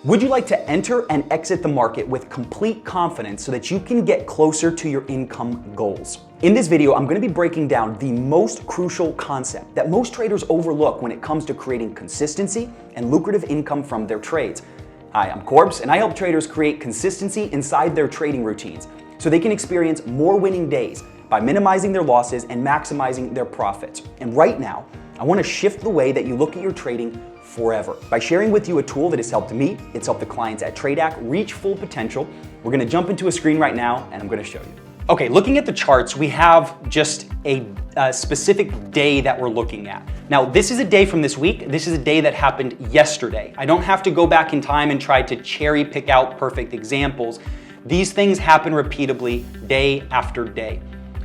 Would you like to enter and exit the market with complete confidence so that you can get closer to your income goals? In this video, I'm going to be breaking down the most crucial concept that most traders overlook when it comes to creating consistency and lucrative income from their trades. Hi, I'm Corbs, and I help traders create consistency inside their trading routines so they can experience more winning days by minimizing their losses and maximizing their profits. And right now, I want to shift the way that you look at your trading forever by sharing with you a tool that has helped me, it's helped the clients at TradeAct reach full potential. We're going to jump into a screen right now and I'm going to show you. Okay, looking at the charts, we have just a specific day that we're looking at. Now, this is a day from this week. This is a day that happened yesterday. I don't have to go back in time and try to cherry pick out perfect examples. These things happen repeatedly day after day.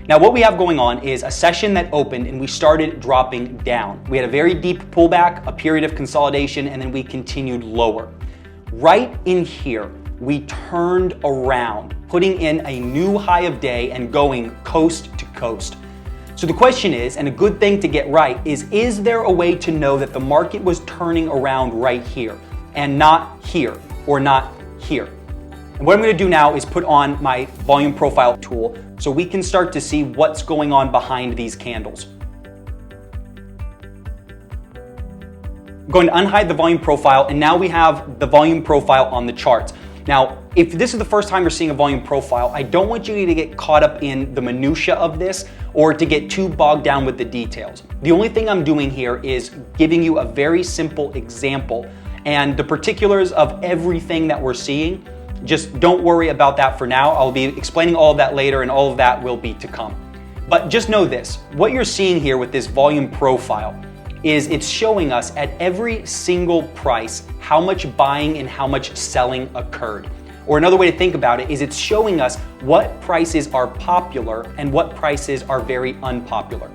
Now, what we have going on is a session that opened and we started dropping down. We had a very deep pullback, a period of consolidation, and then we continued lower. Right in here, we turned around, putting in a new high of day and going coast to coast. So the question is, and a good thing to get right, is there a way to know that the market was turning around right here and not here or not here? And what I'm going to do now is put on my volume profile tool so we can start to see what's going on behind these candles. I'm going to unhide the volume profile, and now we have the volume profile on the charts. Now, if this is the first time you're seeing a volume profile, I don't want you to get caught up in the minutia of this or to get too bogged down with the details. The only thing I'm doing here is giving you a very simple example, and the particulars of everything that we're seeing, just don't worry about that for now. I'll be explaining all of that later, and all of that will be to come. But just know this, what you're seeing here with this volume profile is it's showing us at every single price how much buying and how much selling occurred. Or another way to think about it is it's showing us what prices are popular and what prices are very unpopular.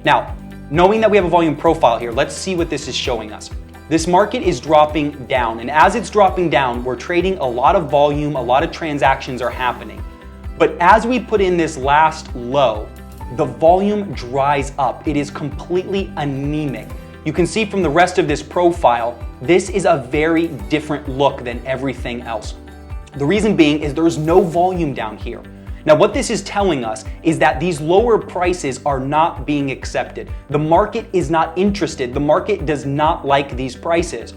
Now, knowing that we have a volume profile here, let's see what this is showing us. This market is dropping down, and as it's dropping down, we're trading a lot of volume, a lot of transactions are happening. But as we put in this last low, the volume dries up. It is completely anemic. You can see from the rest of this profile, this is a very different look than everything else. The reason being is there's no volume down here. Now, what this is telling us is that these lower prices are not being accepted. The market is not interested. The market does not like these prices.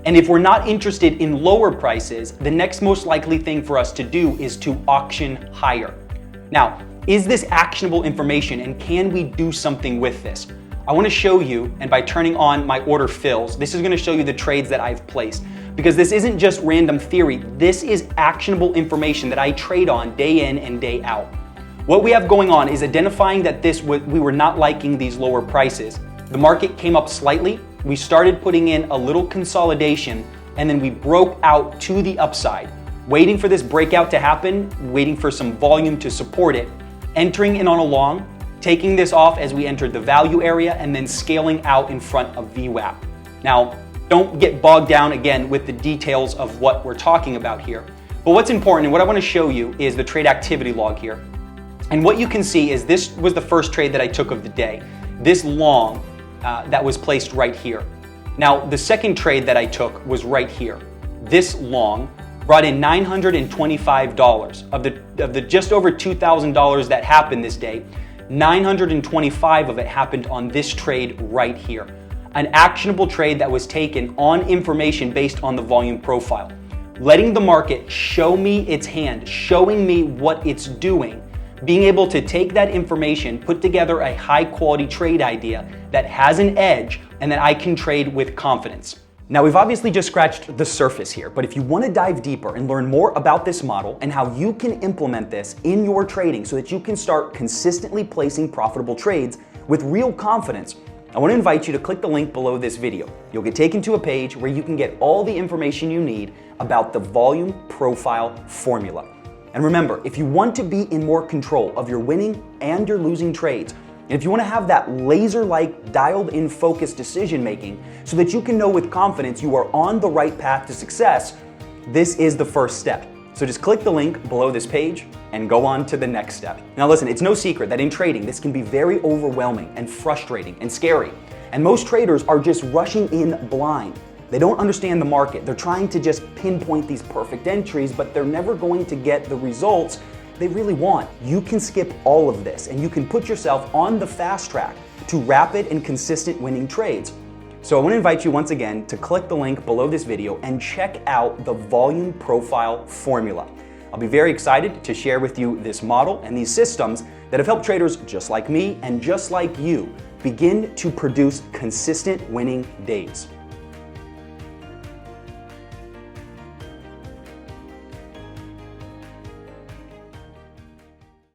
And if we're not interested in lower prices, the next most likely thing for us to do is to auction higher. Now, is this actionable information, and can we do something with this? I want to show you, and by turning on my order fills, this is going to show you the trades that I've placed. Because this isn't just random theory, this is actionable information that I trade on day in and day out. What we have going on is identifying that we were not liking these lower prices. The market came up slightly, we started putting in a little consolidation, and then we broke out to the upside, waiting for this breakout to happen, waiting for some volume to support it, entering in on a long, taking this off as we entered the value area, and then scaling out in front of VWAP. Now, don't get bogged down again with the details of what we're talking about here. But what's important and what I want to show you is the trade activity log here. And what you can see is this was the first trade that I took of the day. This long that was placed right here. Now, the second trade that I took was right here. This long brought in $925 of the just over $2,000 that happened this day. 925 of it happened on this trade right here. An actionable trade that was taken on information based on the volume profile. Letting the market show me its hand, showing me what it's doing, being able to take that information, put together a high quality trade idea that has an edge and that I can trade with confidence. Now, we've obviously just scratched the surface here, but if you want to dive deeper and learn more about this model and how you can implement this in your trading so that you can start consistently placing profitable trades with real confidence, I want to invite you to click the link below this video. You'll get taken to a page where you can get all the information you need about the volume profile formula. And remember, if you want to be in more control of your winning and your losing trades, and if you want to have that laser-like dialed-in focused decision-making so that you can know with confidence you are on the right path to success, this is the first step. So just click the link below this page and go on to the next step. Now listen, it's no secret that in trading, this can be very overwhelming and frustrating and scary. And most traders are just rushing in blind. They don't understand the market. They're trying to just pinpoint these perfect entries, but they're never going to get the results they really want. You can skip all of this and you can put yourself on the fast track to rapid and consistent winning trades. So I want to invite you once again to click the link below this video and check out the volume profile formula. I'll be very excited to share with you this model and these systems that have helped traders just like me and just like you begin to produce consistent winning days.